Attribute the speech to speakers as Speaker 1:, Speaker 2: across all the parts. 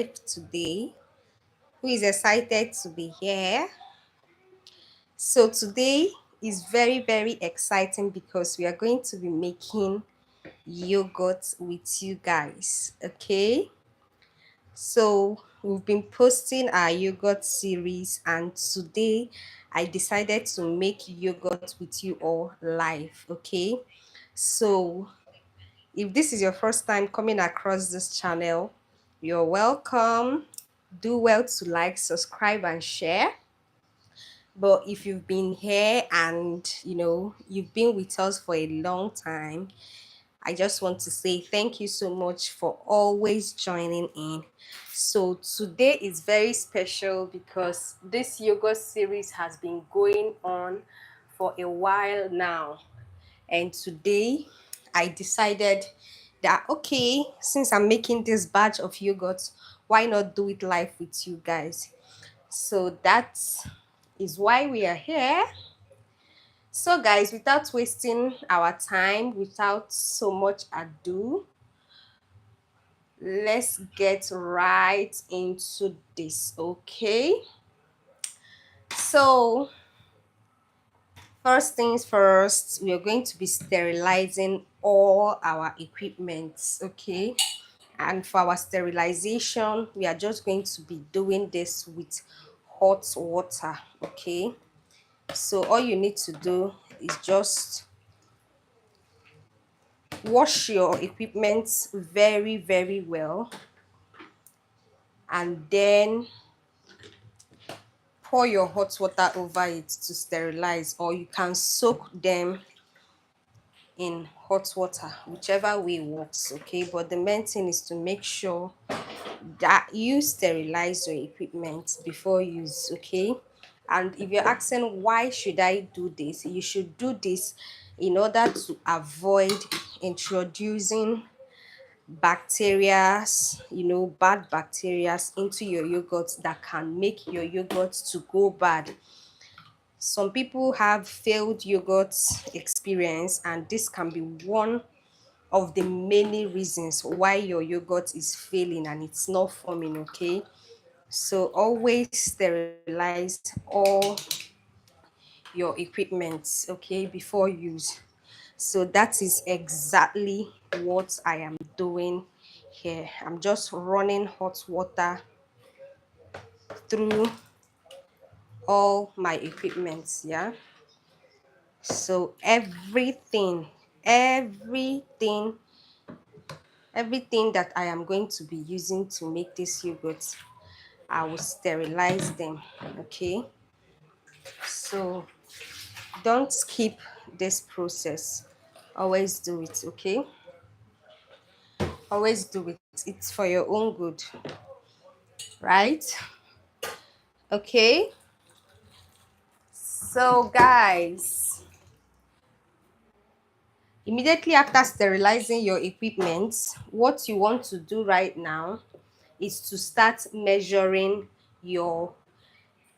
Speaker 1: today? Who is excited to be here? So today is very, very exciting because we are going to be making yogurt with you guys. Okay. So we've been posting our yogurt series, and today I decided to make yogurt with you all live. Okay. So if this is your first time coming across this channel, you're welcome. Do well to like, subscribe, and share. But if you've been here and you've been with us for a long time, I just want to say thank you so much for always joining in. So today is very special because this yoga series has been going on for a while now. And today I decided that okay, since I'm making this batch of yogurt, why not do it live with you guys? So that is why we are here. So guys, without wasting our time, without so much ado, let's get right into this. Okay, so first things first, we are going to be sterilizing all our equipment. Okay, and for our sterilization, we are just going to be doing this with hot water. Okay, so all you need to do is just wash your equipment very, very well, and then pour your hot water over it to sterilize, or you can soak them in hot water, whichever way works. Okay, but the main thing is to make sure that you sterilize your equipment before use. Okay, and if you're asking why should I do this, you should do this in order to avoid introducing bacterias, bad bacterias into your yogurt that can make your yogurt to go bad. Some people have failed yogurt experience, and this can be one of the many reasons why your yogurt is failing and it's not forming. Okay, so always sterilize all your equipment, okay, before use. So that is exactly what I am doing here. I'm just running hot water through all my equipment. Yeah, so everything everything that I am going to be using to make this yogurt, I will sterilize them. Okay, so don't skip this process, always do it. Okay, always do it, it's for your own good, right? Okay, so guys, immediately after sterilizing your equipment, what you want to do right now is to start measuring your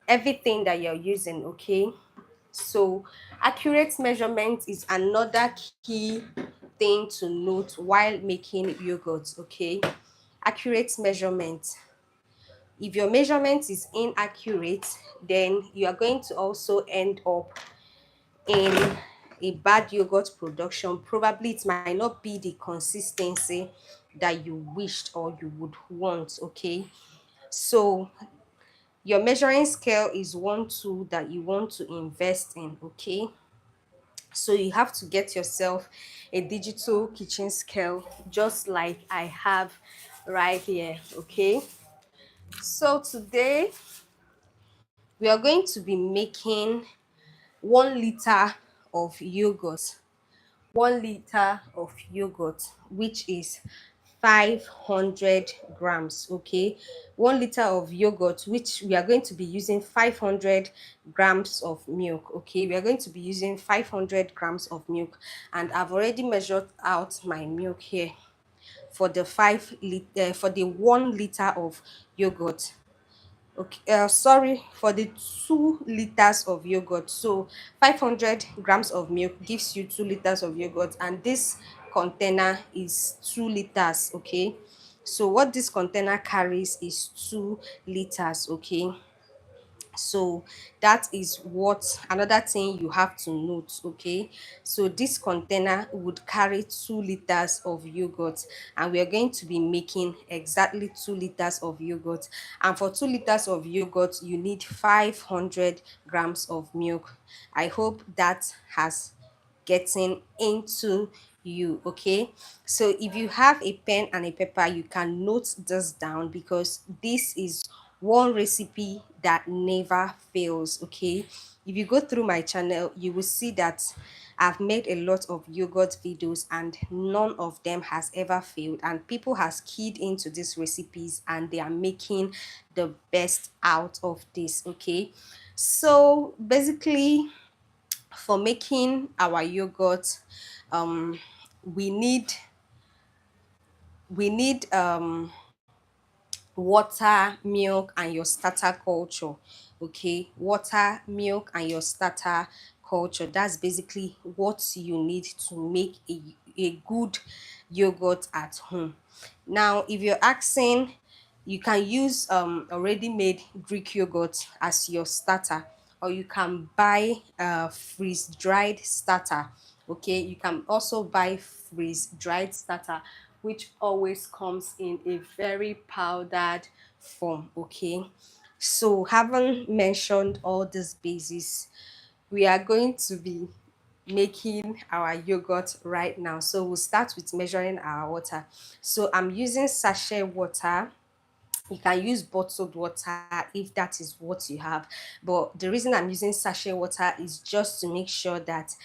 Speaker 1: everything that you're using. Okay, so accurate measurement is another key thing to note while making yogurt. Okay, accurate measurement. If your measurement is inaccurate, then you are going to also end up in a bad yogurt production. Probably it might not be the consistency that you wished or you would want. Okay, so your measuring scale is one tool that you want to invest in. Okay, so you have to get yourself a digital kitchen scale, just like I have right here. Okay, so today we are going to be making 1 liter of yogurt. 1 liter of yogurt, which is 500 grams. Okay, 1 liter of yogurt, which we are going to be using 500 grams of milk. Okay, we are going to be using 500 grams of milk, and I've already measured out my milk here for the 1 liter of yogurt. Okay, sorry, for the 2 liters of yogurt. So 500 grams of milk gives you 2 liters of yogurt, and this container is 2 liters. Okay, So what this container carries is 2 liters. Okay, so that is what another thing you have to note. Okay, so this container would carry 2 liters of yogurt, and we are going to be making exactly 2 liters of yogurt. And for 2 liters of yogurt you need 500 grams of milk. I hope that has getting into you. Okay, so if you have a pen and a paper, you can note this down, because this is one recipe that never fails. Okay, if you go through my channel, you will see that I've made a lot of yogurt videos and none of them has ever failed, and people has keyed into these recipes and they are making the best out of this. Okay, so basically, for making our yogurt, um we need we need water, milk, and your starter culture. Okay, water, milk, and your starter culture. That's basically what you need to make a good yogurt at home. Now if you're asking, you can use already made Greek yogurt as your starter, or you can buy freeze dried starter. Okay, you can also buy freeze dried starter, which always comes in a very powdered form. Okay, so having mentioned all these bases, we are going to be making our yogurt right now. So we'll start with measuring our water. So I'm using sachet water. You can use bottled water if that is what you have, but the reason I'm using sachet water is just to make sure that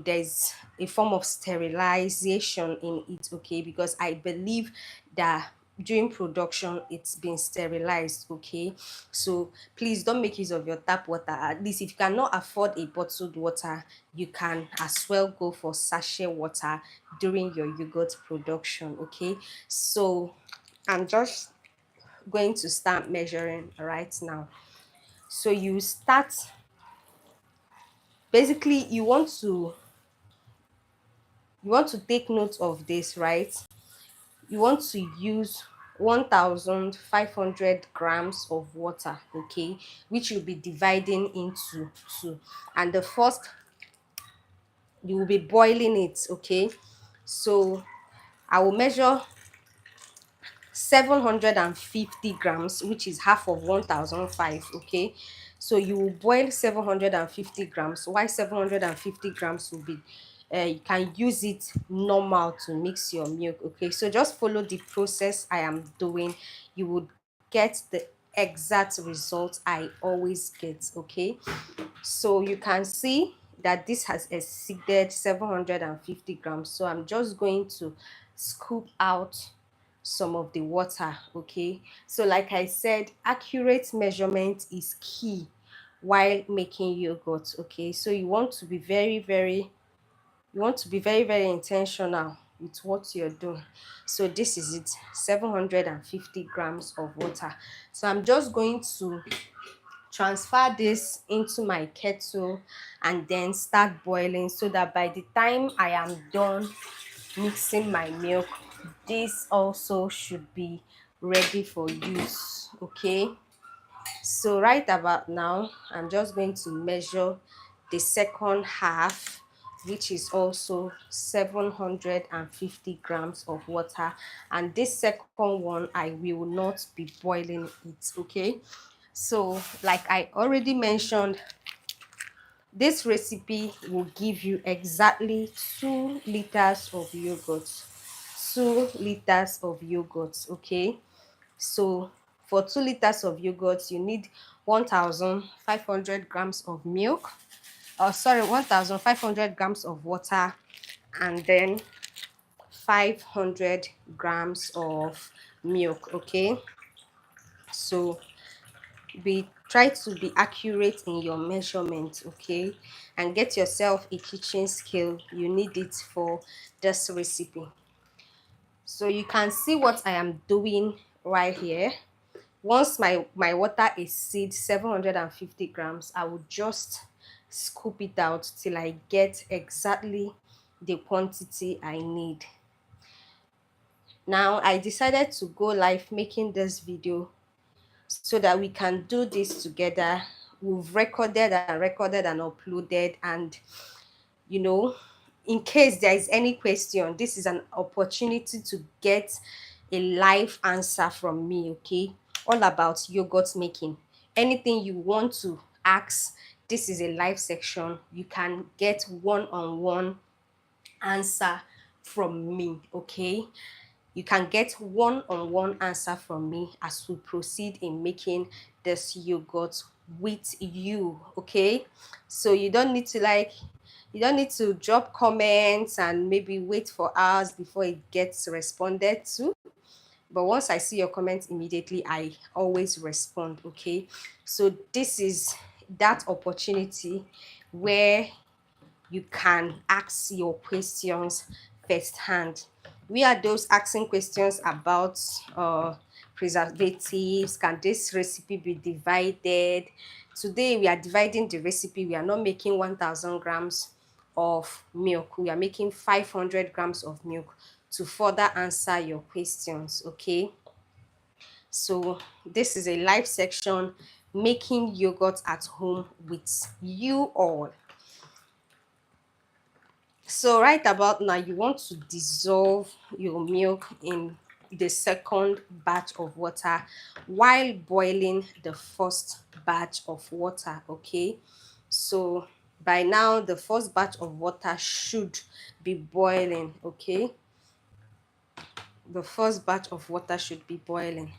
Speaker 1: there's a form of sterilization in it. Okay, because I believe that during production it's been sterilized. Okay, so please don't make use of your tap water. At least if you cannot afford a bottled water, you can as well go for sachet water during your yogurt production. Okay, so I'm just going to start measuring right now. So you start, basically you want to take note of this, right? You want to use 1500 grams of water. Okay, which you'll be dividing into two, and the first, you will be boiling it. Okay, so I will measure 750 grams, which is half of 1005. Okay, so you will boil 750 grams. Why 750 grams will be, you can use it normal to mix your milk. Okay, so just follow the process I am doing. You would get the exact result I always get. Okay, so you can see that this has exceeded 750 grams, so I'm just going to scoop out some of the water. Okay, so like I said, accurate measurement is key while making yogurt. Okay, so you want to be very intentional with what you're doing. So this is it, 750 grams of water. So I'm just going to transfer this into my kettle and then start boiling, so that by the time I am done mixing my milk, this also should be ready for use. Okay, so right about now I'm just going to measure the second half, which is also 750 grams of water, and this second one I will not be boiling it. Okay, so like I already mentioned, this recipe will give you exactly 2 liters of yogurt. 2 liters of yogurt. Okay, so for 2 liters of yogurt you need 1500 grams of milk, or sorry, 1500 grams of water, and then 500 grams of milk. Okay, so try to be accurate in your measurement. Okay, and get yourself a kitchen scale. You need it for this recipe. So you can see what I am doing right here. Once my water exceeds 750 grams, I will just scoop it out till I get exactly the quantity I need. Now I decided to go live making this video so that we can do this together. We've recorded and uploaded, and you know, in case there is any question, this is an opportunity to get a live answer from me. Okay, all about yogurt making. Anything you want to ask, this is a live section. You can get one-on-one answer from me. Okay, you can get one-on-one answer from me as we proceed in making this yogurt with you. Okay, so you don't need to drop comments and maybe wait for hours before it gets responded to. But once I see your comments immediately, I always respond. Okay, so this is that opportunity where you can ask your questions firsthand. We are those asking questions about preservatives. Can this recipe be divided? Today we are dividing the recipe. We are not making 1000 grams of milk. We are making 500 grams of milk to further answer your questions. Okay, so this is a live section, making yogurt at home with you all. So right about now, you want to dissolve your milk in the second batch of water while boiling the first batch of water. Okay, so by now the first batch of water should be boiling. Okay, the first batch of water should be boiling.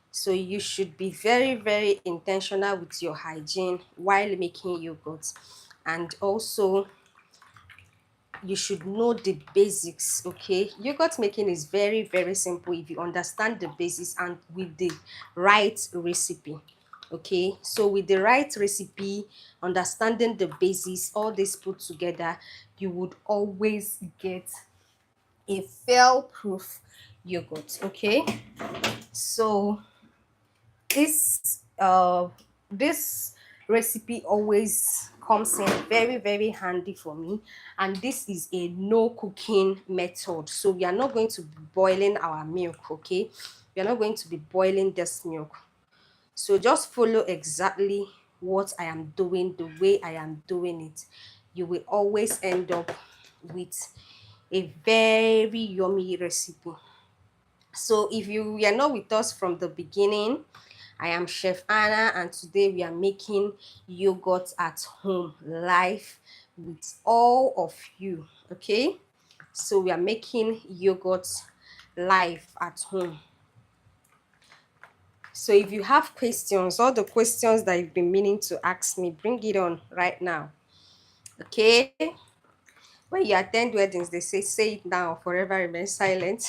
Speaker 1: So you should be very, very intentional with your hygiene while making yogurt. And also, you should know the basics. Okay, yogurt making is very, very simple if you understand the basics and with the right recipe. Okay, so with the right recipe, understanding the basics, all this put together, you would always get a fail proof yogurt. Okay, so this recipe always comes in very, very handy for me, and this is a no cooking method. So we are not going to be boiling our milk. Okay, we are not going to be boiling this milk. So just follow exactly what I am doing, the way I am doing it. You will always end up with a very yummy recipe. So if you were not with us from the beginning, I am Chef Anna, and today we are making yogurt at home live with all of you. Okay, so we are making yogurt live at home. So if you have questions, all the questions that you've been meaning to ask me, bring it on right now. Okay, when you attend weddings, they say it now, forever remain silent.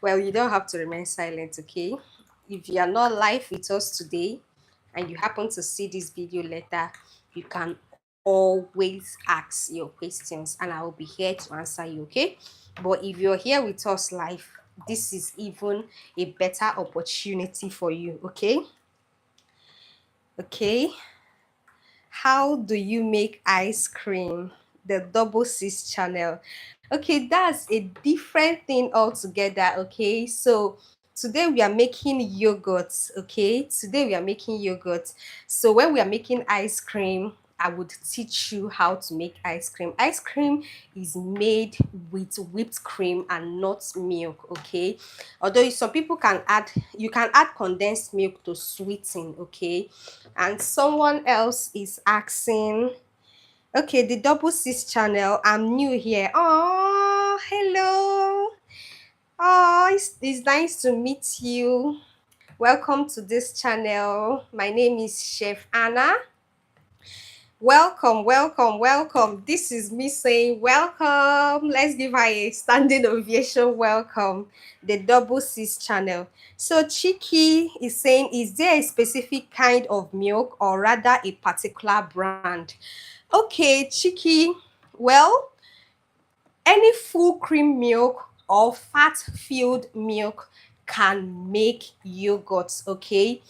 Speaker 1: Well, you don't have to remain silent. Okay, if you are not live with us today and you happen to see this video later, you can always ask your questions and I will be here to answer you. Okay, but if you're here with us live, this is even a better opportunity for you. Okay, how do you make ice cream? The double cis channel. Okay, that's a different thing altogether. Okay, so today we are making yogurt. Okay, today we are making yogurt. So when we are making ice cream, I would teach you how to make ice cream. Ice cream is made with whipped cream and not milk. Okay, although some people can add, you can add condensed milk to sweeten. Okay, and someone else is asking, okay, the double cis channel, I'm new here. Oh, hello. Oh, it's nice to meet you. Welcome to this channel. My name is Chef Anna. Welcome, welcome, welcome. This is me saying welcome. Let's give her a standing ovation. Welcome, the double cis channel. So Chiki is saying, is there a specific kind of milk or rather a particular brand? Okay, Chiki, well, any full cream milk or fat filled milk can make yogurt. Okay,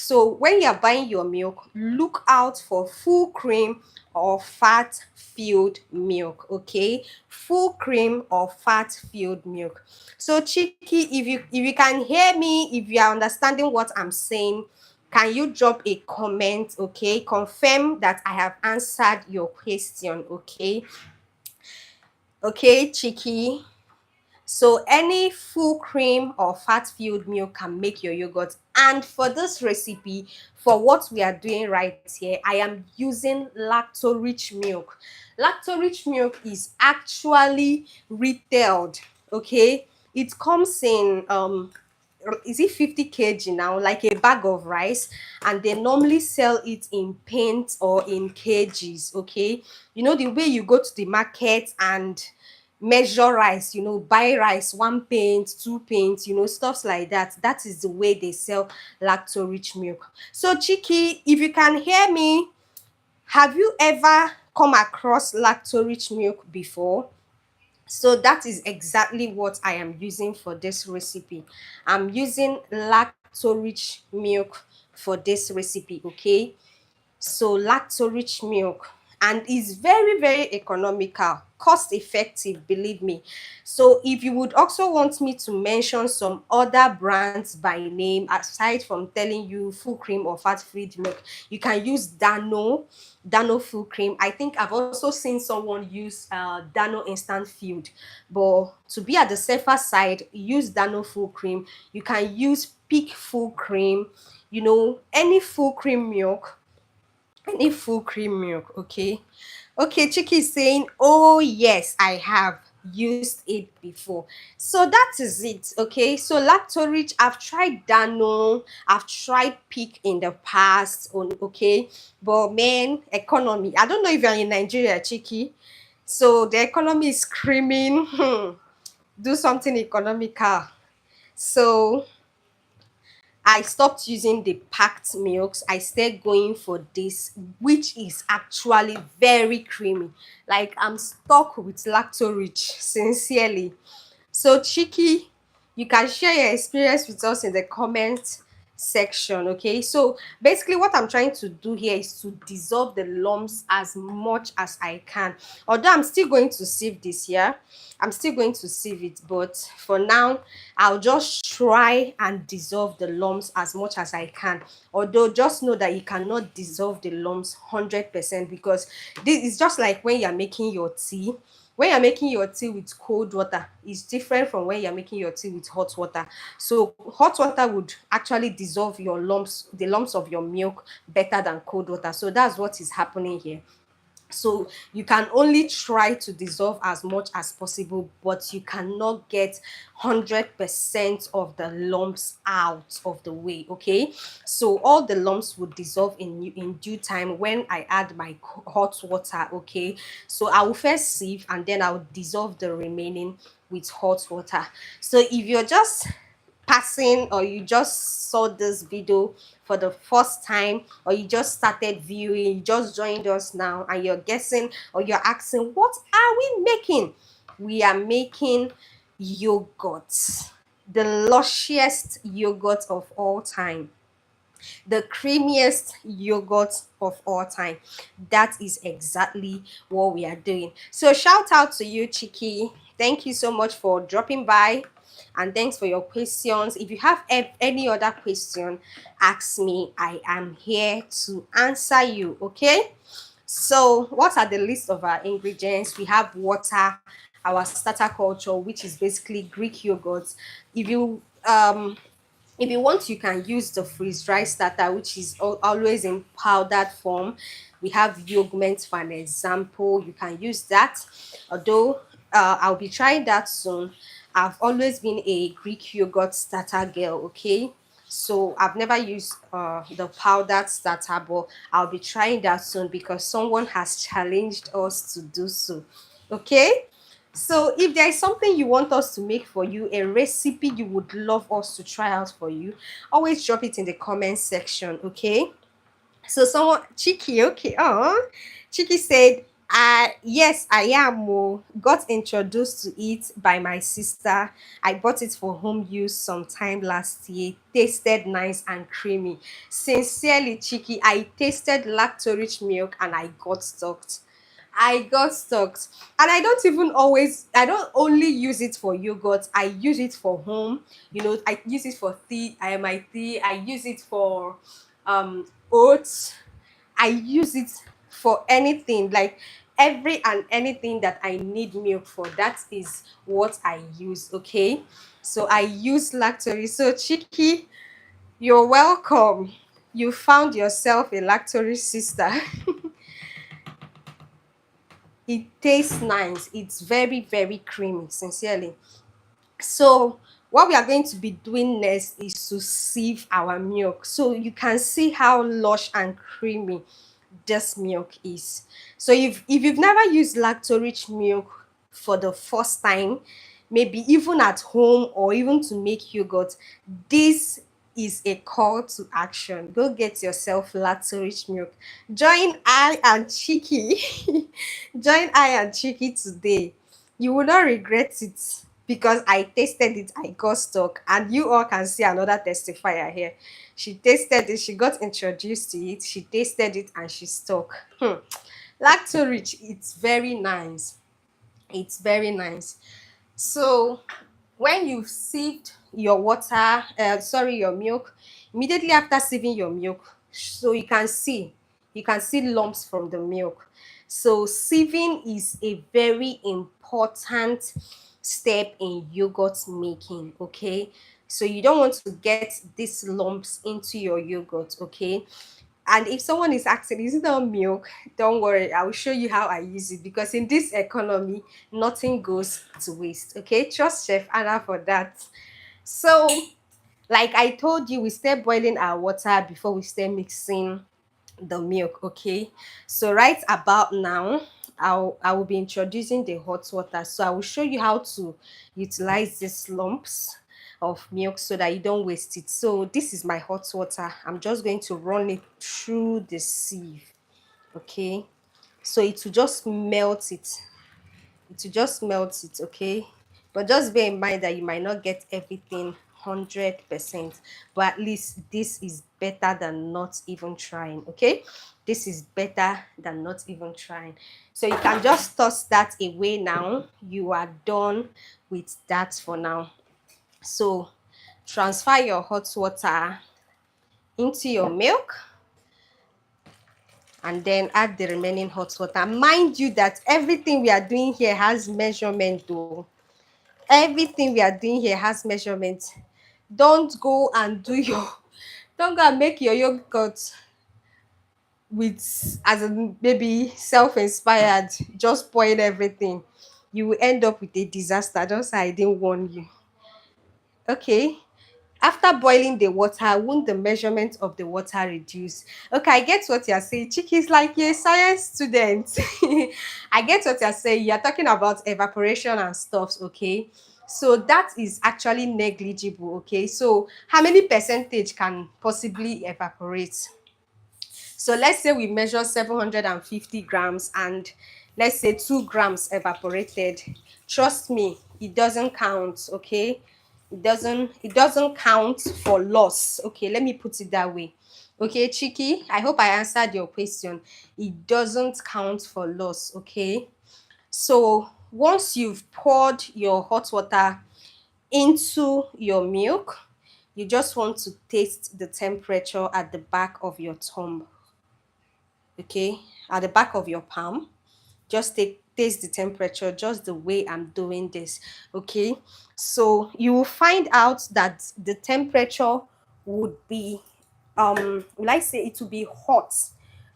Speaker 1: So when you're buying your milk, look out for full cream or fat filled milk. Okay, full cream or fat filled milk. So Chiki, if you can hear me, if you are understanding what I'm saying, can you drop a comment? Okay, confirm that I have answered your question. Okay, Chiki. So any full cream or fat-filled milk can make your yogurt. And for this recipe, for what we are doing right here, I am using lacto-rich milk. Lacto-rich milk is actually retailed, okay? It comes in is it 50 kg now, like a bag of rice, and they normally sell it in pints or in kgs. Okay, you know the way you go to the market and measure rice, buy rice, one pint, two pints, stuffs like that. That is the way they sell lacto rich milk. So Chiki, if you can hear me, have you ever come across lacto rich milk before? So that is exactly what I am using for this recipe. I'm using lacto rich milk for this recipe. Okay, so lacto rich milk, and is very very economical, cost effective, believe me. So if you would also want me to mention some other brands by name aside from telling you full cream or fat free milk, you can use Dano full cream. I think I've also seen someone use Dano instant filled, but to be at the safer side, use Dano full cream. You can use Peak full cream, any full cream milk, any full cream milk. Okay, Chiki is saying, oh yes, I have used it before. So that is it. Okay, so lacto rich, I've tried Dano, I've tried Peak in the past. Okay, but man, economy, I don't know if you're in Nigeria, Chiki, so the economy is screaming, do something economical. So I stopped using the packed milks. I started going for this, which is actually very creamy. Like, I'm stuck with lacto rich, sincerely. So Chiki, you can share your experience with us in the comment section. Okay, so basically what I'm trying to do here is to dissolve the lumps as much as I can, although I'm still going to sieve this. Yeah, I'm still going to sieve it, but for now I'll just try and dissolve the lumps as much as I can. Although just know that you cannot dissolve the lumps 100%, because this is just like when you're making your tea. When you're making your tea with cold water, it's different from when you're making your tea with hot water. So hot water would actually dissolve your lumps, the lumps of your milk, better than cold water. So that's what is happening here. So you can only try to dissolve as much as possible, but you cannot get 100% of the lumps out of the way. Okay, so all the lumps would dissolve in due time when I add my hot water. Okay, so I will first sieve and then I'll dissolve the remaining with hot water. So if you're just passing, or you just saw this video for the first time, or you just started viewing, you just joined us now, and you're guessing or you're asking, what are we making? We are making yogurt, the lusciest yogurt of all time, the creamiest yogurt of all time. That is exactly what we are doing. So shout out to you, Chiki. Thank you so much for dropping by, and thanks for your questions. If you have any other question, ask me. I am here to answer you. Okay, so what are the list of our ingredients? We have water, our starter culture, which is basically Greek yogurt. If you want, you can use the freeze dry starter, which is always in powdered form. We have Yoghurt for an example. You can use that, although I'll be trying that soon. I've always been a Greek yogurt starter girl. Okay, so I've never used the powdered starter, but I'll be trying that soon because someone has challenged us to do so. Okay, so if there is something you want us to make for you, a recipe you would love us to try out for you, always drop it in the comment section. Okay, so someone, Chiki, okay, Chiki said Yes, I am. Oh, got introduced to it by my sister. I bought it for home use sometime last year. Tasted nice and creamy. Sincerely, Cheeky, I tasted lacto-rich milk and I got stuck. I got stuck. And I don't only use it for yogurt. I use it for home. I use it for tea. My tea. I use it for oats. I use it for anything, like every and anything that I need milk for. That is what I use. Okay. So I use lactose. So Chiki, you're welcome. You found yourself a lactose sister. It tastes nice. It's very, very creamy, sincerely. So what we are going to be doing next is to sieve our milk. So you can see how lush and creamy this milk is. So if you've never used lacto-rich milk for the first time, maybe even at home or even to make yogurt, this is a call to action. Go get yourself lacto-rich milk. Join I and Chiki. Join I and Chiki today. You will not regret it because I tasted it, I got stuck, and you all can see another testifier here. She tasted it, she got introduced to it, she tasted it, and she stuck. Lacto rich, it's very nice. It's very nice. So when you've sieved your water, your milk, immediately after sieving your milk, so you can see lumps from the milk. So sieving is a very important step in yogurt making. Okay, so you don't want to get these lumps into your yogurt. Okay, and if someone is asking, is it not milk? Don't worry, I will show you how I use it, because in this economy, nothing goes to waste. Okay, trust Chef Anna for that. So, like I told you, we start boiling our water before we start mixing the milk. Okay, so right about now, I will be introducing the hot water. So I will show you how to utilize these lumps of milk so that you don't waste it. So this is my hot water. I'm just going to run it through the sieve. Okay, so it will just melt it. It will just melt it. Okay, but just bear in mind that you might not get everything 100%, but at least this is better than not even trying. Okay, this is better than not even trying. So you can just toss that away now. You are done with that for now. So transfer your hot water into your milk and then add the remaining hot water. Mind you that everything we are doing here has measurement though. Everything we are doing here has measurement. Don't go and do your don't go and make your yogurt with as a maybe self-inspired, just spoil everything. You will end up with a disaster. Just I didn't warn you. Okay. After boiling the water, won't the measurement of the water reduce? Okay, I get what you're saying. Chiki is like a science student. I get what you're saying. You're talking about evaporation and stuffs, okay? So that is actually negligible, okay? So how many percentage can possibly evaporate? So let's say we measure 750 grams and let's say 2 grams evaporated. Trust me, it doesn't count, okay? It doesn't count for loss. Okay, let me put it that way. Okay, Chiki, I hope I answered your question. It doesn't count for loss, okay? So once you've poured your hot water into your milk, you just want to taste the temperature at the back of your thumb. Okay, at the back of your palm, just taste the temperature just the way I'm doing this. Okay, so you will find out that the temperature would be will I say it will be hot.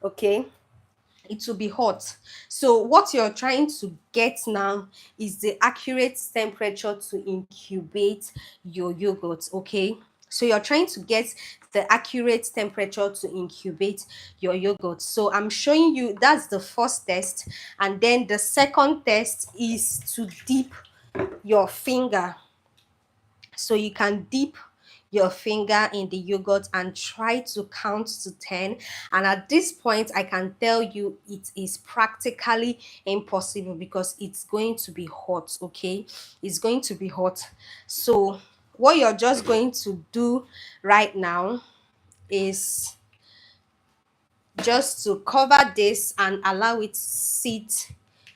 Speaker 1: Okay, it will be hot. So what you're trying to get now is the accurate temperature to incubate your yogurt. Okay, so you're trying to get the accurate temperature to incubate your yogurt. So I'm showing you that's the first test, and then the second test is to dip your finger. So you can dip your finger in the yogurt and try to count to 10. And at this point, I can tell you it is practically impossible because it's going to be hot, okay? It's going to be hot. So, what you're just going to do right now is just to cover this and allow it sit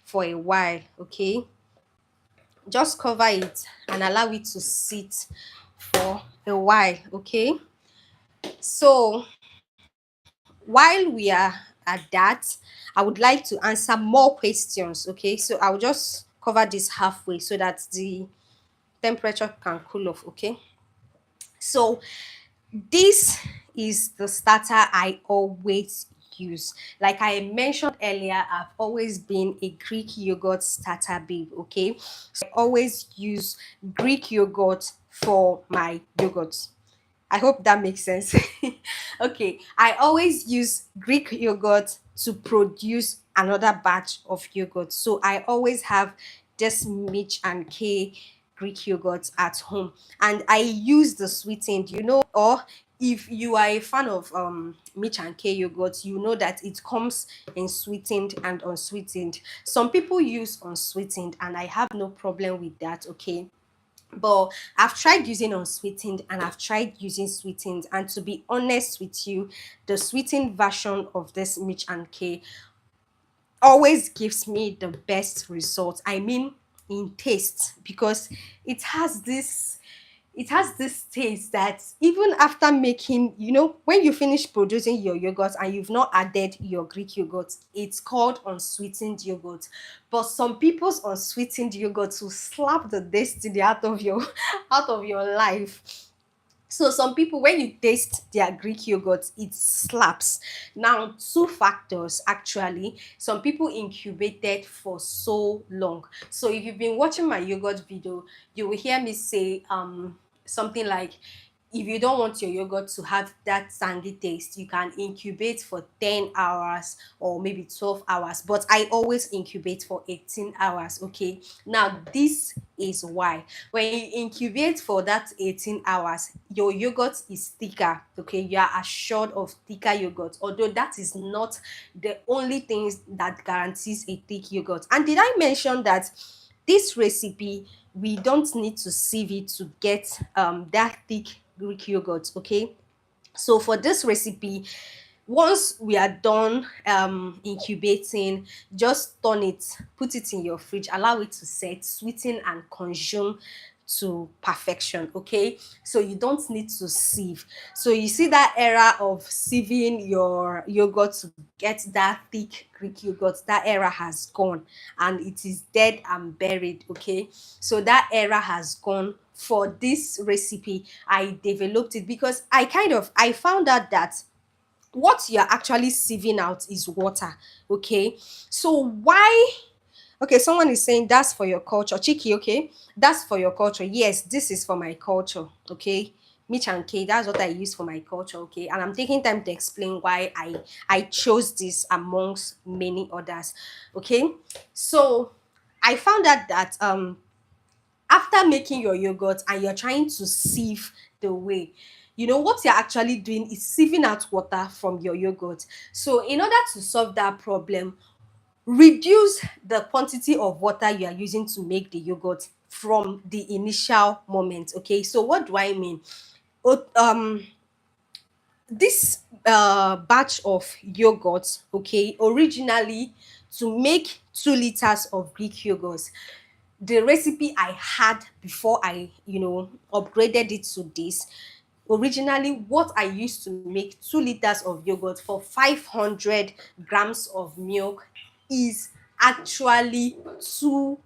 Speaker 1: for a while, okay? Just cover it and allow it to sit for a while, okay? So while we are at that, I would like to answer more questions, okay? So I'll just cover this halfway so that the temperature can cool off, okay? So this is the starter I always use. Like I mentioned earlier, I've always been a Greek yogurt starter babe, okay? So I always use Greek yogurt for my yogurt. I hope that makes sense. Okay, I always use Greek yogurt to produce another batch of yogurt. So I always have this Mitch and K Greek yogurt at home, and I use the sweetened, or if you are a fan of Mitch and K yogurt, you know that it comes in sweetened and unsweetened. Some people use unsweetened, and I have no problem with that, okay? But I've tried using unsweetened and I've tried using sweetened, and to be honest with you, the sweetened version of this Mitch and K always gives me the best result. I mean, in taste, because it has this taste that even after making, when you finish producing your yogurt and you've not added your Greek yogurt, it's called unsweetened yogurt. But some people's unsweetened yogurt will slap the destiny out of your out of your life. So some people, when you taste their Greek yogurt, it slaps. Now, two factors actually. Some people incubated for so long. So if you've been watching my yogurt video, you will hear me say something like, if you don't want your yogurt to have that sandy taste, you can incubate for 10 hours or maybe 12 hours. But I always incubate for 18 hours, okay? Now, this is why. When you incubate for that 18 hours, your yogurt is thicker, okay? You are assured of thicker yogurt, although that is not the only thing that guarantees a thick yogurt. And did I mention that this recipe, we don't need to sieve it to get that thick Greek yogurt, okay? So for this recipe, once we are done incubating, just turn it, put it in your fridge, allow it to set, sweeten and consume to perfection, okay? So you don't need to sieve. So you see that era of sieving your yogurt to get that thick Greek yogurt, that era has gone and it is dead and buried, okay? So that era has gone. For this recipe, I developed it because I found out that what you're actually sieving out is water, okay? So why? Okay, someone is saying that's for your culture. Chiki, okay? That's for your culture. Yes, this is for my culture, okay? Mitch and K, that's what I use for my culture, okay? And I'm taking time to explain why I chose this amongst many others, okay? So I found out that after making your yogurt and you're trying to sieve the whey, what you're actually doing is sieving out water from your yogurt. So in order to solve that problem, reduce the quantity of water you are using to make the yogurt from the initial moment, okay? So what do I mean? O- um this batch of yogurt, okay, originally, to make 2 liters of Greek yogurt, the recipe I had before I, upgraded it to this, originally what I used to make 2 liters of yogurt for 500 grams of milk is actually 2000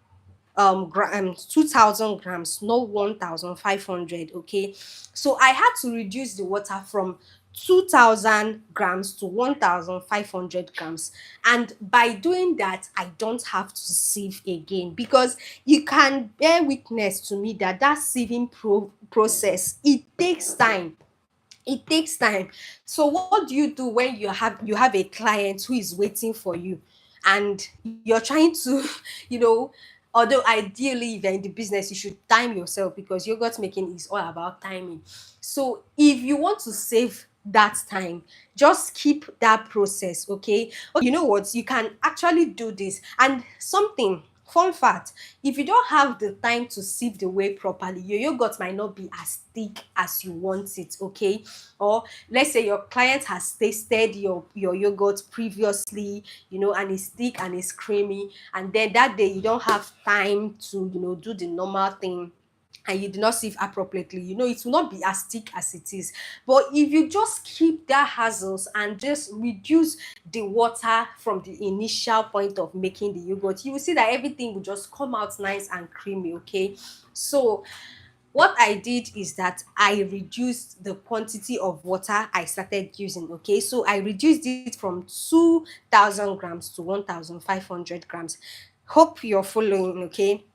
Speaker 1: grams, not 1500, okay? So I had to reduce the water from 2000 grams to 1500 grams, and by doing that I don't have to sieve again, because you can bear witness to me that sieving process, it takes time. So what do you do when you have a client who is waiting for you and you're trying to you know Although ideally, if you're in the business, you should time yourself, because yogurt making is all about timing. So if you want to save that time, just keep that process, okay? You know what? You can actually do this. And something, fun fact, if you don't have the time to sieve the whey properly, your yogurt might not be as thick as you want it, okay? Or let's say your client has tasted your yogurt previously, and it's thick and it's creamy, and then that day you don't have time to, do the normal thing, and you did not sieve appropriately, it will not be as thick as it is. But if you just keep that hassles and just reduce the water from the initial point of making the yogurt, you will see that everything will just come out nice and creamy, okay? So what I did is that I reduced the quantity of water I started using, okay? So I reduced it from 2,000 grams to 1,500 grams. Hope you're following, okay?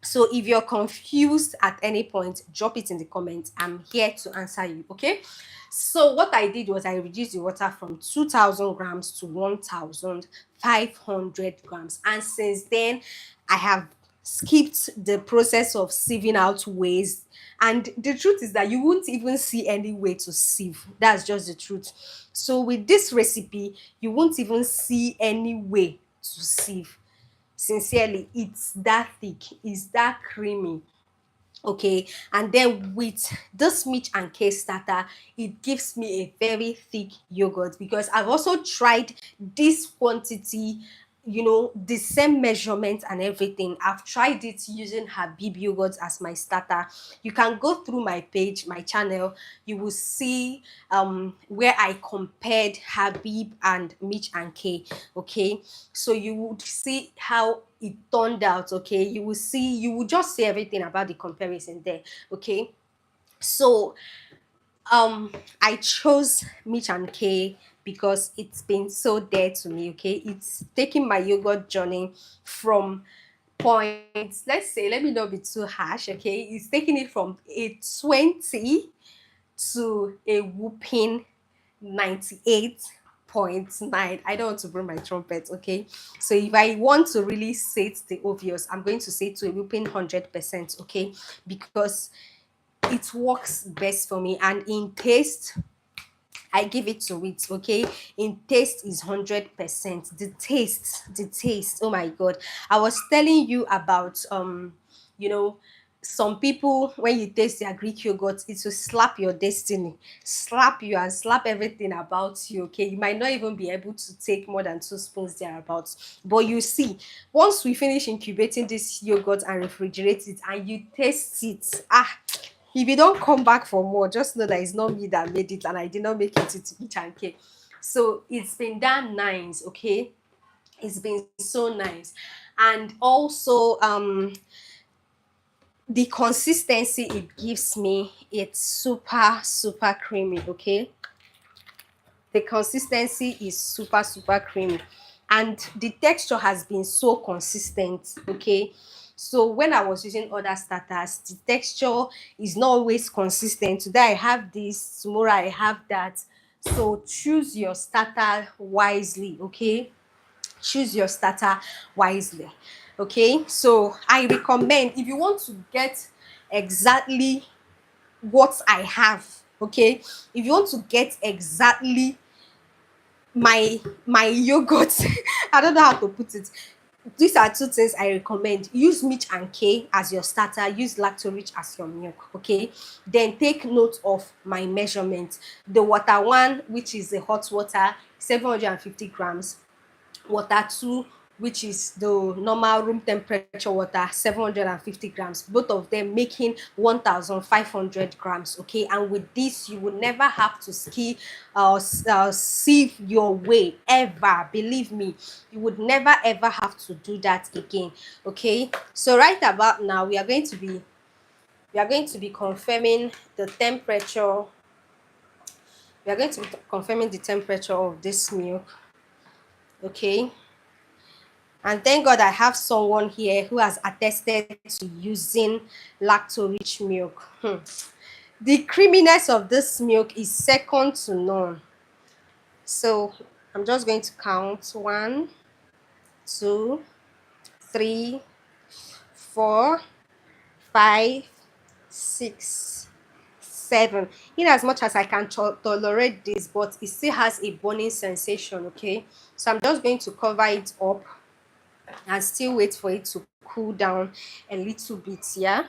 Speaker 1: So if you're confused at any point, drop it in the comments. I'm here to answer you, okay? So what I did was I reduced the water from 2,000 grams to 1,500 grams. And since then, I have skipped the process of sieving out waste. And the truth is that you won't even see any way to sieve. That's just the truth. So with this recipe, you won't even see any way to sieve. Sincerely, it's that thick, it's that creamy, okay? And then with this Mitch and K starter, it gives me a very thick yogurt, because I've also tried this quantity, the same measurement and everything. I've tried it using Habib yogurt as my starter. You can go through my page, my channel, you will see where I compared Habib and Mitch and K, okay? So you would see how it turned out, okay? You will just see everything about the comparison there, okay? So I chose Mitch and K because it's been so dear to me, okay? It's taking my yogurt journey from points, let's say, let me not be too harsh, okay? It's taking it from a 20 to a whooping 98.9. I don't want to blow my trumpet, okay? So if I want to really state the obvious, I'm going to say to a whooping 100%, okay? Because it works best for me. And in taste, I give it to it, okay? In taste is 100%. The taste, oh my god. I was telling you about you know some people, when you taste their Greek yogurt, it will slap your destiny, slap you and slap everything about you, okay? You might not even be able to take more than 2 spoons thereabouts. But you see, once we finish incubating this yogurt and refrigerate it and you taste it, if you don't come back for more, just know that it's not me that made it, and I did not make it to each and cake. So it's been that nice, okay? It's been so nice. And also the consistency it gives me, it's super super creamy, okay? The consistency is super super creamy, and the texture has been so consistent, okay? So when I was using other starters, the texture is not always consistent. Today I have this, tomorrow I have that. So choose your starter wisely, okay? Choose your starter wisely, okay? So I recommend, if you want to get exactly what I have, okay, if you want to get exactly my yogurt, I don't know how to put it, these are two things I recommend. Use Mitch and K as your starter, use Lactorich as your milk, okay? Then take note of my measurement. The water one, which is the hot water, 750 grams. Water 2, which is the normal room temperature water, 750 grams, both of them making 1,500 grams, okay? And with this, you will never have to sieve your way ever. Believe me, you would never ever have to do that again, okay? So right about now, we are going to be confirming the temperature. We are going to be confirming the temperature of this milk, okay? And thank God I have someone here who has attested to using lacto-rich milk. The creaminess of this milk is second to none. So I'm just going to count 1, 2, 3, 4, 5, 6, 7. In as much as I can tolerate this, but it still has a burning sensation. Okay, so I'm just going to cover it up and still wait for it to cool down a little bit. Yeah,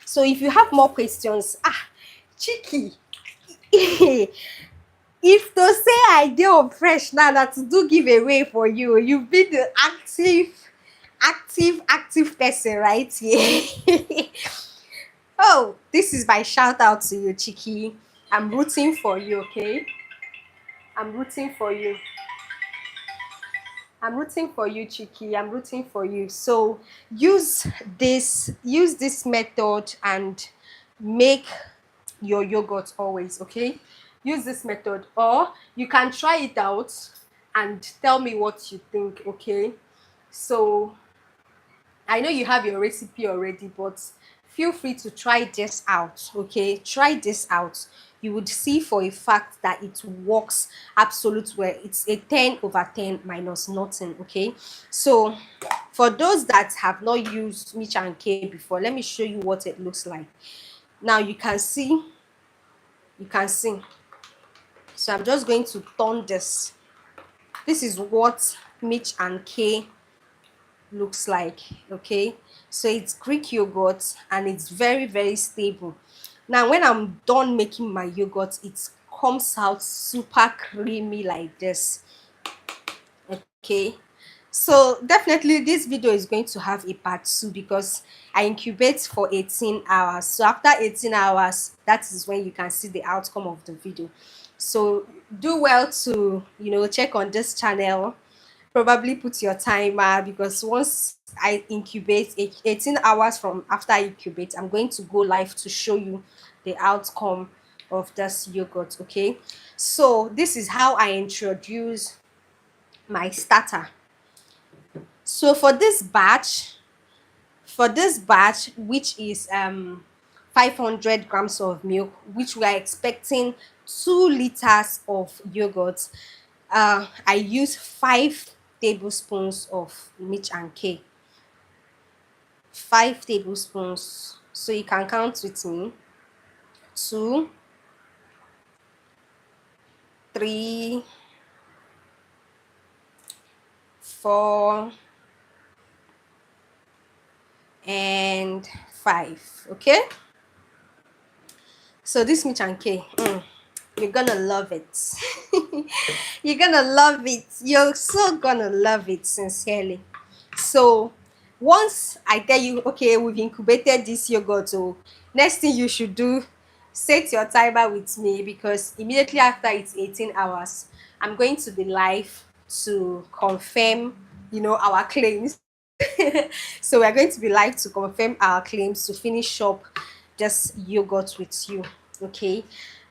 Speaker 1: so if you have more questions, Chicky, if to say I dey on fresh now that to do giveaway for you, you've been the active person right here. Oh, this is my shout out to you, Chicky. I'm rooting for you. Okay, I'm rooting for you. I'm rooting for you, Chicky. I'm rooting for you. So use this method and make your yogurt always. Okay, use this method, or you can try it out and tell me what you think. Okay, so I know you have your recipe already, but feel free to try this out. Okay, try this out. You would see for a fact that it works absolute well. It's a 10 over 10 minus nothing. Okay, so for those that have not used Mitch and K before, let me show you what it looks like. Now you can see. So I'm just going to turn this. This is what Mitch and K looks like. Okay, so it's Greek yogurt and it's very, very stable. Now when I'm done making my yogurt, it comes out super creamy like this. Okay, so definitely this video is going to have a part 2 because I incubate for 18 hours. So after 18 hours, that is when you can see the outcome of the video. So do well to check on this channel, probably put your timer, because once I incubate 18 hours from after I incubate, I'm going to go live to show you the outcome of this yogurt. Okay, so this is how I introduce my starter. So for this batch, which is 500 grams of milk, which we are expecting 2 liters of yogurt, I use 5 tablespoons of Mitch and K. 5 tablespoons. So you can count with me. 2, 3, 4, and 5. Okay, so this Mitch and K, you're gonna love it. You're gonna love it. You're so gonna love it, sincerely. So once I tell you, okay, we've incubated this yogurt, so next thing you should do, set your timer with me, because immediately after it's 18 hours, I'm going to be live to confirm our claims. So we're going to be live to confirm our claims, to finish up just yogurt with you. Okay,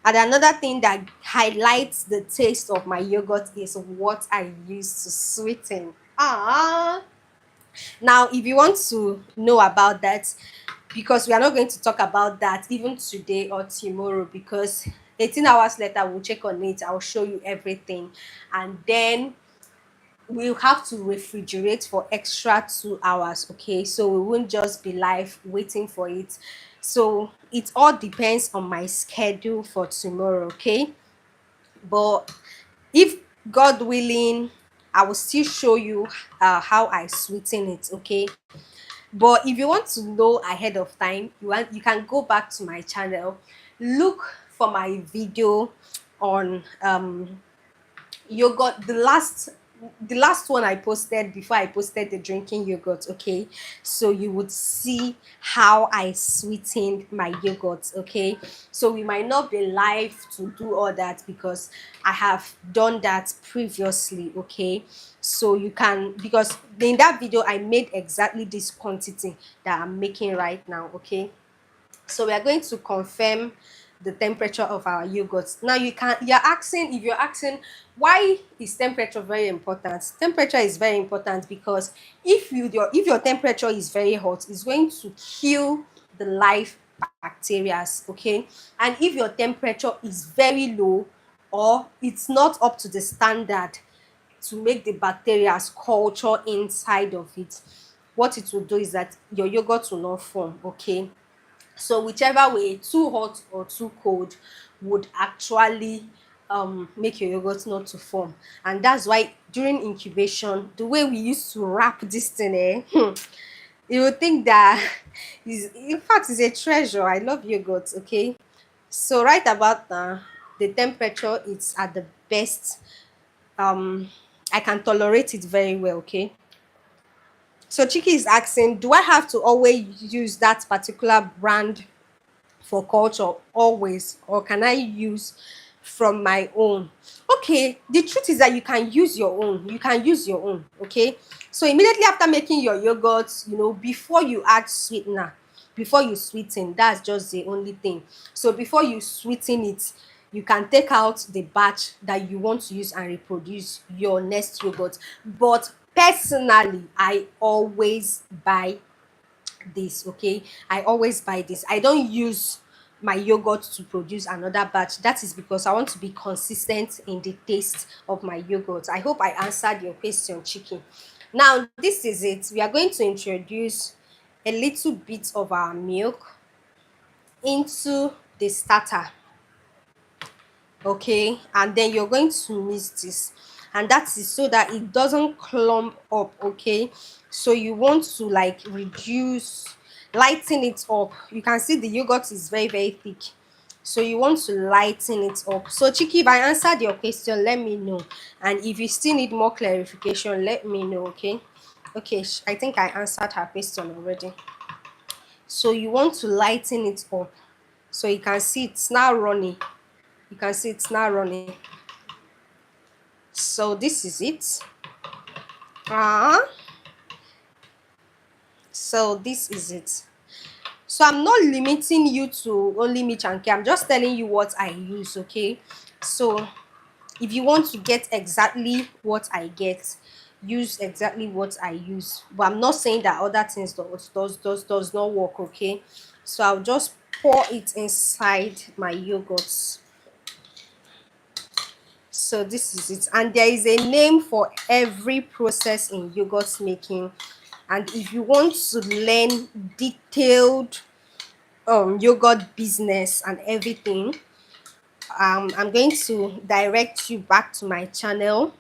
Speaker 1: and another thing that highlights the taste of my yogurt is what I use to sweeten. Now if you want to know about that, because we are not going to talk about that even today or tomorrow, because 18 hours later we'll check on it, I'll show you everything, and then we'll have to refrigerate for extra 2 hours. Okay, so we won't just be live waiting for it. So it all depends on my schedule for tomorrow. Okay, but if God willing, I will still show you how I sweeten it. Okay, but if you want to know ahead of time, you can go back to my channel, look for my video on yogurt, the last one I posted before I posted the drinking yogurt. Okay, so you would see how I sweetened my yogurt. Okay, so we might not be live to do all that because I have done that previously. Okay, so you can, because in that video I made exactly this quantity that I'm making right now. Okay, so we are going to confirm the temperature of our yogurt. Now if you're asking why is temperature very important. Temperature is very important because if your temperature is very hot, it's going to kill the live bacteria. Okay, and if your temperature is very low, or it's not up to the standard to make the bacteria culture inside of it, what it will do is that your yogurt will not form, okay? So whichever way, too hot or too cold, would actually make your yogurt not to form. And that's why during incubation, the way we used to wrap this thing, you would think that is, in fact, it's a treasure. I love yogurt, okay? So right about now, the temperature is at the best. um I can tolerate it very well, okay? So Chiki is asking, do I have to always use that particular brand for culture always, or can I use from my own? Okay, the truth is that you can use your own. You can use your own, okay? So immediately after making your yogurt, before you add sweetener, before you sweeten, that's just the only thing. So before you sweeten it, you can take out the batch that you want to use and reproduce your next yogurt. But personally, I always buy this, okay? I always buy this. I don't use my yogurt to produce another batch. That is because I want to be consistent in the taste of my yogurt. I hope I answered your question, Chicken. Now this is it. We are going to introduce a little bit of our milk into the starter, okay? And then you're going to mix this, and that is so that it doesn't clump up, okay? So you want to like reduce, lighten it up. You can see the yogurt is very very thick, so you want to lighten it up. So Chiki, if I answered your question, let me know, and if you still need more clarification, let me know, okay? Okay, I think I answered her question already. So you want to lighten it up, so you can see it's now running. You can see it's now running. So this is it. So this is it. So I'm not limiting you to only me chanke. I'm just telling you what I use, okay? So if you want to get exactly what I get, use exactly what I use. But I'm not saying that other things does not work, okay? So I'll just pour it inside my yogurt. So this is it, and there is a name for every process in yogurt making. And if you want to learn detailed yogurt business and everything, I'm going to direct you back to my channel.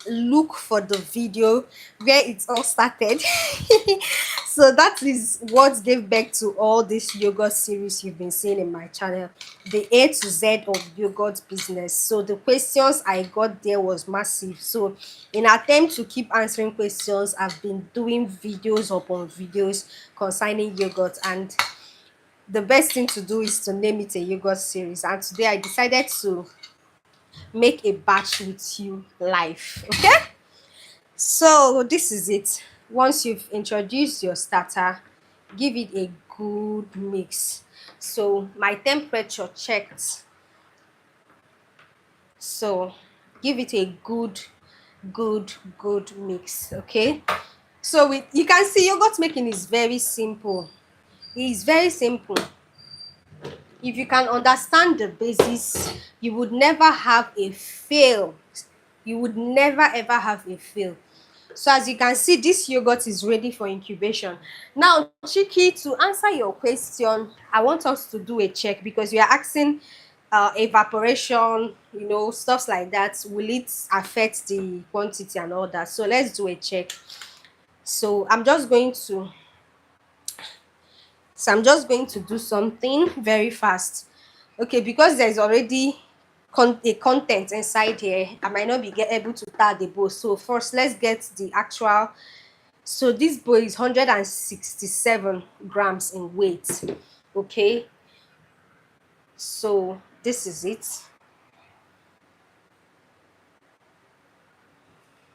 Speaker 1: Look for the video where it all started. So that is what gave birth to all this yogurt series you've been seeing in my channel, the A to Z of yogurt business. So the questions I got there was massive. So in attempt to keep answering questions, I've been doing videos upon videos concerning yogurt, and the best thing to do is to name it a yogurt series. And today I decided to make a batch with you live, okay? So this is it. Once you've introduced your starter, give it a good mix. So my temperature checked. So give it a good mix, okay? So you can see yogurt making is very simple. It is very simple. If you can understand the basis, you would never have a fail. You would never ever have a fail. So as you can see, this yogurt is ready for incubation. Now Chiki, to answer your question, I want us to do a check, because you are asking evaporation, stuff like that. Will it affect the quantity and all that? So let's do a check. So I'm just going to do something very fast, okay? Because there's already a content inside here, I might not be able to tell the bowl. So first, let's get the actual. So this bowl is 167 grams in weight, okay? So this is it.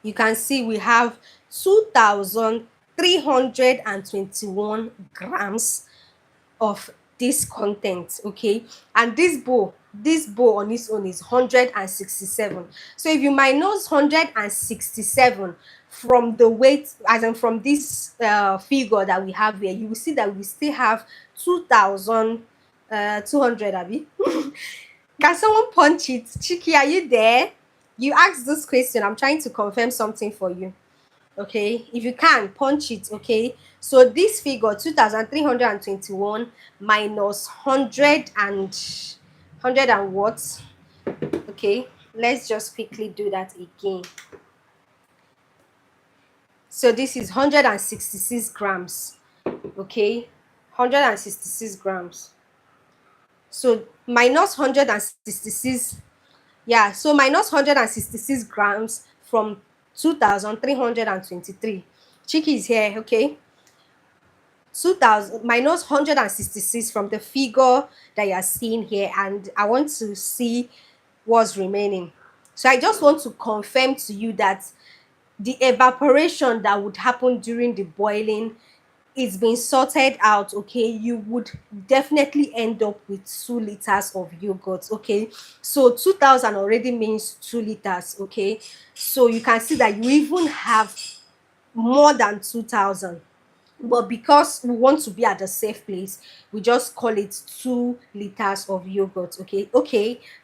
Speaker 1: You can see we have 2,321 grams of this content, okay? And this bowl on its own is 167. So if you minus 167 from the weight, as in from this figure that we have here, you will see that we still have 2,200, Abby. Can someone punch it? Chiki, are you there? You asked this question. I'm trying to confirm something for you. Okay, if you can punch it. Okay, so this figure 2321 minus 100 and what. Okay, let's just quickly do that again. So this is 166 grams. Okay, 166 grams. So minus 166. Yeah, so minus 166 grams from 2323. Chicky is here. Okay, 2000 minus 166 from the figure that you are seeing here, and I want to see what's remaining. So I just want to confirm to you that the evaporation that would happen during the boiling is being sorted out. Okay, you would definitely end up with 2 liters of yogurt. Okay, so 2000 already means 2 liters. Okay, so you can see that you even have more than 2000, but because we want to be at the safe place, we just call it 2 liters of yogurt. Okay,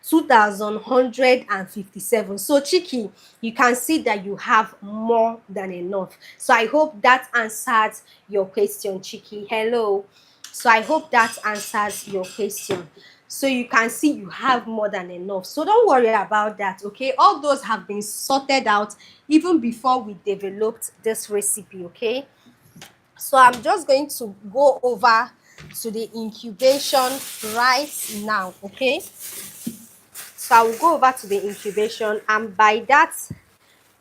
Speaker 1: 2157. So Chicky, you can see that you have more than enough. So I hope that answers your question, Chicky. Hello. So I hope that answers your question. So you can see you have more than enough, so don't worry about that. Okay, all those have been sorted out even before we developed this recipe. Okay, so I'm just going to go over to the incubation right now. Okay, so I will go over to the incubation, and by that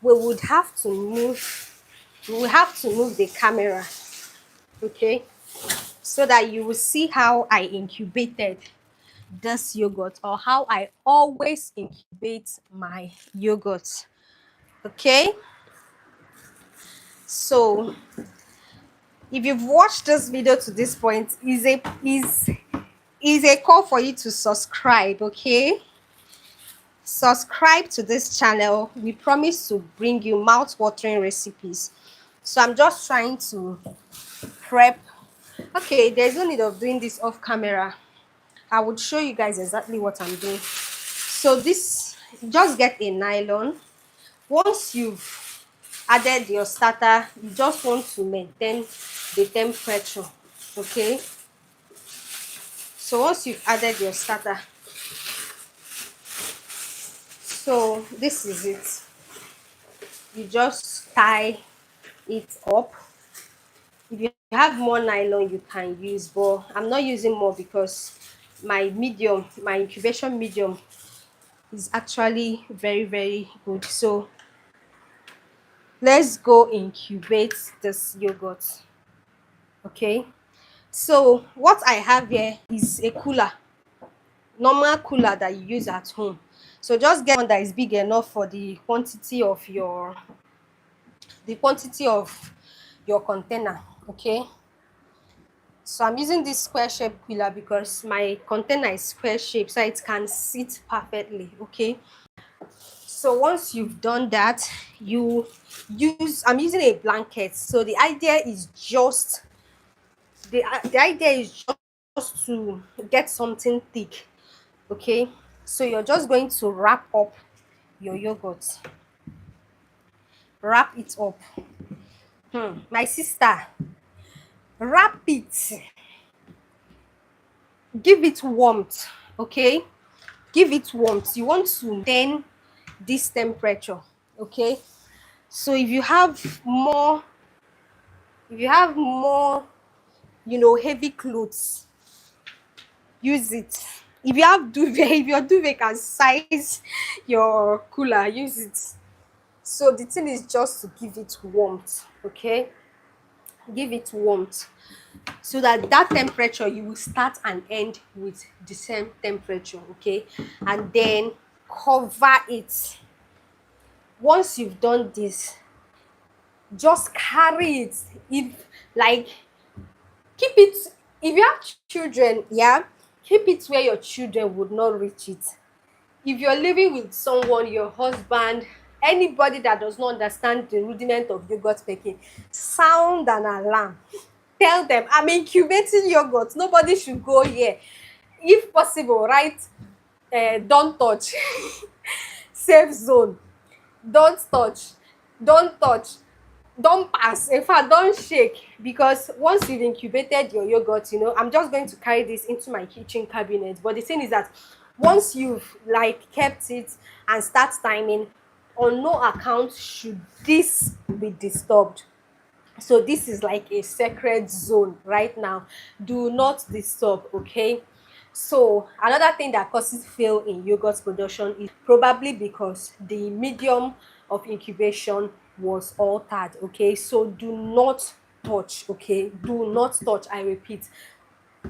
Speaker 1: we would have to move the camera. Okay, so that you will see how I incubated this yogurt, or how I always incubate my yogurt. Okay, so if you've watched this video to this point, is a call for you to subscribe. Okay, subscribe to this channel. We promise to bring you mouth-watering recipes. So I'm just trying to prep. Okay, there's no need of doing this off camera. I would show you guys exactly what I'm doing. So this, just get a nylon. Once you've added your starter, you just want to maintain the temperature. Okay, so once you've added your starter, so this is it. You just tie it up. If you have more nylon, you can use, but I'm not using more because my incubation medium is actually very, very good. So let's go incubate this yogurt. Okay, so what I have here is a cooler, normal cooler that you use at home. So just get one that is big enough for the quantity of your container. Okay, so I'm using this square shape cooler because my container is square shape, so it can sit perfectly. Okay, so once you've done that, I'm using a blanket. So the idea is just to get something thick. Okay, so you're just going to wrap up your yogurt. Wrap it up. My sister, wrap it. Give it warmth. Okay, give it warmth. You want to maintain this temperature. Okay, so if you have more heavy clothes, use it. If you have duvet, if your duvet can size your cooler, use it. So the thing is just to give it warmth. Okay, give it warmth, so that temperature, you will start and end with the same temperature. Okay, and then cover it. Once you've done this, just carry it. If like Keep it, if you have children, yeah, keep it where your children would not reach it. If you're living with someone, your husband, anybody that does not understand the rudiment of yogurt making, sound an alarm. Tell them, I'm incubating yogurt, nobody should go here. If possible, write don't touch. Safe zone, don't touch, don't touch. Don't pass, in fact don't shake, because once you've incubated your yogurt, I'm just going to carry this into my kitchen cabinet. But the thing is that once you've like kept it and start timing, on no account should this be disturbed. So this is like a sacred zone right now. Do not disturb, okay? So another thing that causes fail in yogurt production is probably because the medium of incubation was altered, okay? So do not touch, okay? Do not touch, I repeat,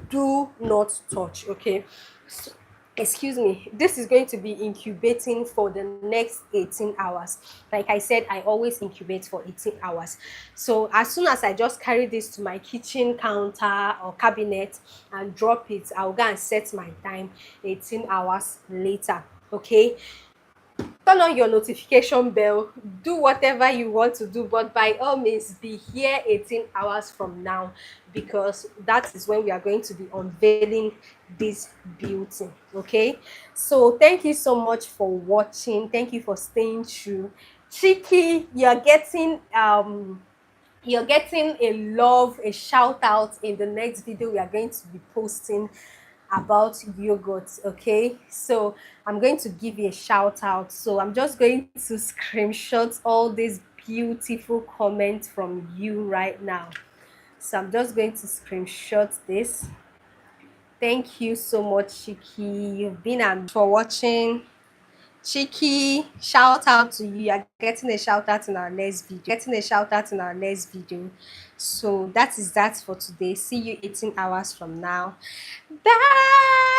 Speaker 1: do not touch, okay? So, excuse me, this is going to be incubating for the next 18 hours. Like I said, I always incubate for 18 hours. So as soon as I just carry this to my kitchen counter or cabinet and drop it, I'll go and set my time 18 hours later, okay? Turn on your notification bell, do whatever you want to do, but by all means be here 18 hours from now, because that is when we are going to be unveiling this beauty, okay? So thank you so much for watching, thank you for staying true. Chiki, you're getting a love, a shout out in the next video we are going to be posting about yogurt, okay? So I'm going to give you a shout out. So I'm just going to screenshot all these beautiful comments from you right now. So I'm just going to screenshot this. Thank you so much, Chiki. You've been for watching. Chiki, shout out to you. You're getting a shout out in our next video. Getting a shout out in our next video. So that is that for today. See you 18 hours from now. Bye.